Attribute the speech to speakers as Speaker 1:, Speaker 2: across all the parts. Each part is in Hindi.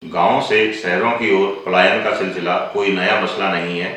Speaker 1: गांवों से शहरों की ओर पलायन का सिलसिला कोई नया मसला नहीं है।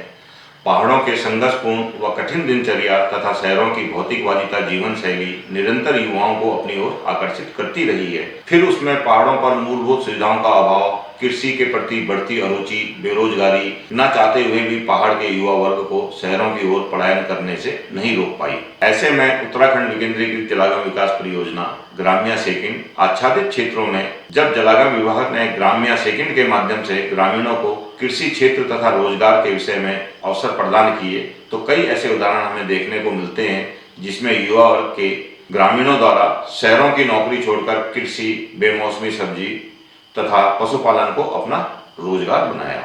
Speaker 1: पहाड़ों के संघर्षपूर्ण व कठिन दिनचर्या तथा शहरों की भौतिकवादिता जीवन शैली निरंतर युवाओं को अपनी ओर आकर्षित करती रही है। फिर उसमें पहाड़ों पर मूलभूत सुविधाओं का अभाव, कृषि के प्रति बढ़ती अरुचि, बेरोजगारी न चाहते हुए भी पहाड़ के युवा वर्ग को शहरों की ओर पलायन करने से नहीं रोक पाई। ऐसे में उत्तराखंड विकेंद्रीकृत जलागम विकास परियोजना ग्राम्या सेकिंड आच्छादित क्षेत्रों में जब जलागम विभाग ने ग्राम्या सेकिंड के माध्यम से ग्रामीणों को कृषि क्षेत्र तथा रोजगार के विषय में अवसर प्रदान किए, तो कई ऐसे उदाहरण हमें देखने को मिलते हैं जिसमें युवा वर्ग के ग्रामीणों द्वारा शहरों की नौकरी छोड़कर कृषि, बेमौसमी सब्जी तथा पशुपालन को अपना रोजगार बनाया।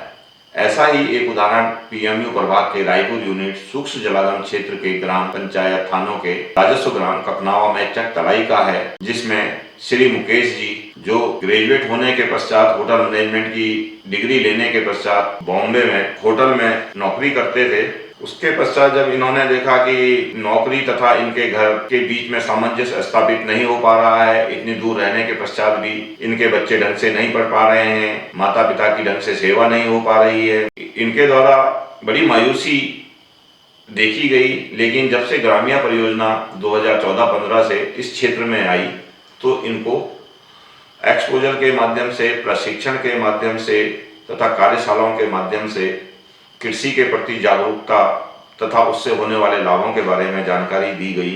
Speaker 1: ऐसा ही एक उदाहरण पीएमयू प्रभाग के रायपुर यूनिट सूक्ष्म जलागम क्षेत्र के ग्राम पंचायत थानों के राजस्व ग्राम ककनावा में चक तलाई का है, जिसमें श्री मुकेश जी, जो ग्रेजुएट होने के पश्चात होटल मैनेजमेंट की डिग्री लेने के पश्चात बॉम्बे में होटल में नौकरी करते थे। उसके पश्चात जब इन्होंने देखा कि नौकरी तथा इनके घर के बीच में सामंजस्य स्थापित नहीं हो पा रहा है, इतनी दूर रहने के पश्चात भी इनके बच्चे ढंग से नहीं पढ़ पा रहे हैं, माता पिता की ढंग से सेवा नहीं हो पा रही है, इनके द्वारा बड़ी मायूसी देखी गई। लेकिन जब से ग्राम्या परियोजना 2014-15 से इस क्षेत्र में आई, तो इनको एक्सपोजर के माध्यम से, प्रशिक्षण के माध्यम से तथा कार्यशालाओं के माध्यम से कृषि के प्रति जागरूकता तथा उससे होने वाले लाभों के बारे में जानकारी दी गई।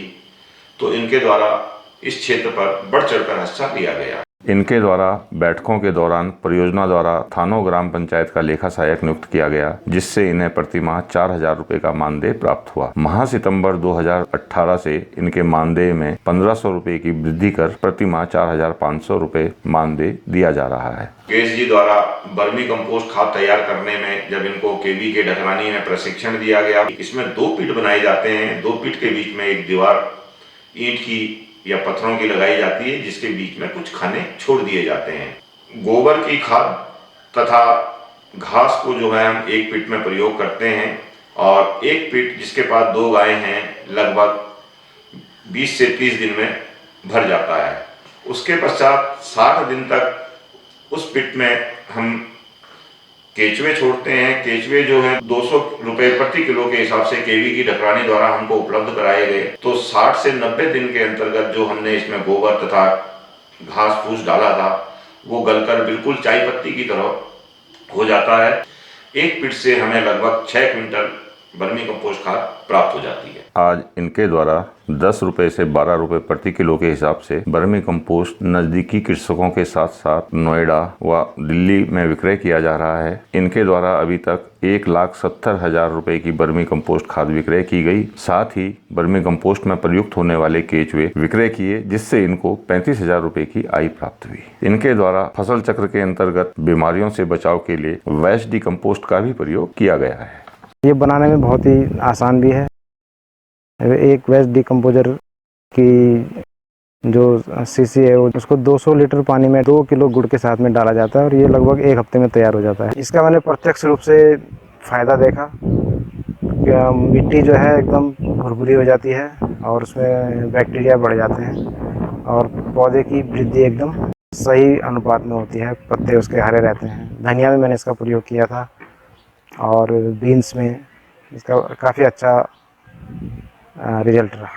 Speaker 1: तो इनके द्वारा इस क्षेत्र पर बढ़ चढ़कर हिस्सा लिया गया। इनके द्वारा बैठकों के दौरान परियोजना द्वारा थानों ग्राम पंचायत का लेखा सहायक नियुक्त किया गया, जिससे इन्हें प्रति माह 4,000 रुपए का मानदेय प्राप्त हुआ। माह सितंबर 2018 से इनके मानदेय में 1,500 रुपए की वृद्धि कर प्रति माह 4,500 रुपए मानदेय दिया जा रहा है। केस जी द्वारा वर्मी कंपोस्ट खाद तैयार करने में जब इनको केवी के ढकरानी में प्रशिक्षण दिया गया, इसमें 2 पिट बनाए जाते हैं। 2 पिट के बीच में एक दीवार ईंट की या पत्थरों की लगाई जाती है, जिसके बीच में कुछ खाने छोड़ दिए जाते हैं। गोबर की खाद तथा घास को जो है हम एक पिट में प्रयोग करते हैं, और एक पिट जिसके पास 2 गायें हैं लगभग 20 से 30 दिन में भर जाता है। उसके पश्चात 60 दिन तक उस पिट में हम केचुए छोड़ते हैं। केचुए जो है 200 रुपए प्रति किलो के हिसाब से केवी की ढकरानी द्वारा हमको उपलब्ध कराए गए। तो 60 से 90 दिन के अंतर्गत जो हमने इसमें गोबर तथा घास फूस डाला था, वो गलकर बिल्कुल चाय पत्ती की तरह हो जाता है। एक पिट से हमें लगभग 6 क्विंटल वर्मी कंपोस्ट खाद प्राप्त हो जाती है। आज इनके द्वारा 10 रुपए से 12 रुपए प्रति किलो के हिसाब से वर्मी कंपोस्ट नजदीकी कृषकों के साथ साथ नोएडा व दिल्ली में विक्रय किया जा रहा है। इनके द्वारा अभी तक 1,70,000 रुपए की वर्मी कंपोस्ट खाद विक्रय की गई। साथ ही वर्मी कंपोस्ट में प्रयुक्त होने वाले केचुए विक्रय किए, जिससे इनको 35,000 रुपए की आय प्राप्त हुई। इनके द्वारा फसल चक्र के अंतर्गत बीमारियों से बचाव के लिए वेस्ट डिकम्पोस्ट का भी प्रयोग किया गया है।
Speaker 2: ये बनाने में बहुत ही आसान भी है। एक वेस्ट डिकम्पोजर की जो सीसी है, उसको 200 लीटर पानी में 2 किलो गुड़ के साथ में डाला जाता है, और ये लगभग 1 हफ्ते में तैयार हो जाता है। इसका मैंने प्रत्यक्ष रूप से फ़ायदा देखा। मिट्टी जो है एकदम भुरभुरी हो जाती है, और उसमें बैक्टीरिया बढ़ जाते हैं, और पौधे की वृद्धि एकदम सही अनुपात में होती है। पत्ते उसके हरे रहते हैं। धनिया में मैंने इसका प्रयोग किया था, और बीन्स में इसका काफ़ी अच्छा रिजल्ट रहा।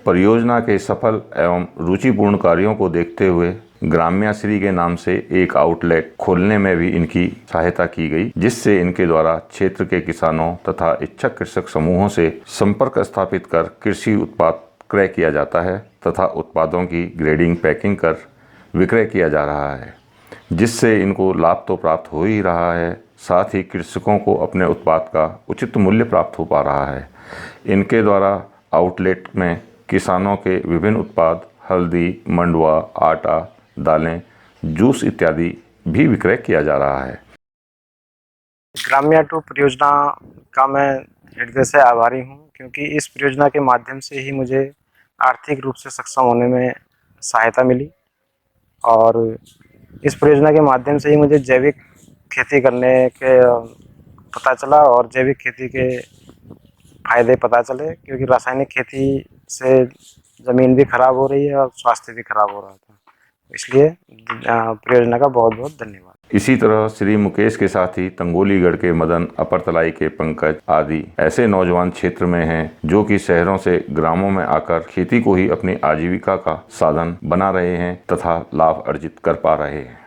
Speaker 1: परियोजना के सफल एवं रुचिपूर्ण कार्यों को देखते हुए ग्राम्याश्री के नाम से एक आउटलेट खोलने में भी इनकी सहायता की गई, जिससे इनके द्वारा क्षेत्र के किसानों तथा इच्छुक कृषक समूहों से संपर्क स्थापित कर कृषि उत्पाद क्रय किया जाता है तथा उत्पादों की ग्रेडिंग, पैकिंग कर विक्रय किया जा रहा है, जिससे इनको लाभ तो प्राप्त हो ही रहा है, साथ ही कृषकों को अपने उत्पाद का उचित मूल्य प्राप्त हो पा रहा है। इनके द्वारा आउटलेट में किसानों के विभिन्न उत्पाद, हल्दी, मंडुआ, आटा, दालें, जूस इत्यादि भी विक्रय किया जा रहा है।
Speaker 2: ग्राम्या 2 परियोजना का मैं हृदय से आभारी हूँ, क्योंकि इस परियोजना के माध्यम से ही मुझे आर्थिक रूप से सक्षम होने में सहायता मिली, और इस परियोजना के माध्यम से ही मुझे जैविक खेती करने के पता चला, और जैविक खेती के फायदे पता चले, क्योंकि रासायनिक खेती से ज़मीन भी खराब हो रही है और स्वास्थ्य भी खराब हो रहा था। इसलिए परियोजना का बहुत बहुत धन्यवाद।
Speaker 1: इसी तरह श्री मुकेश के साथ ही तंगोलीगढ़ के मदन, अपरतलाई के पंकज आदि ऐसे नौजवान क्षेत्र में हैं जो कि शहरों से ग्रामों में आकर खेती को ही अपनी आजीविका का साधन बना रहे हैं तथा लाभ अर्जित कर पा रहे हैं।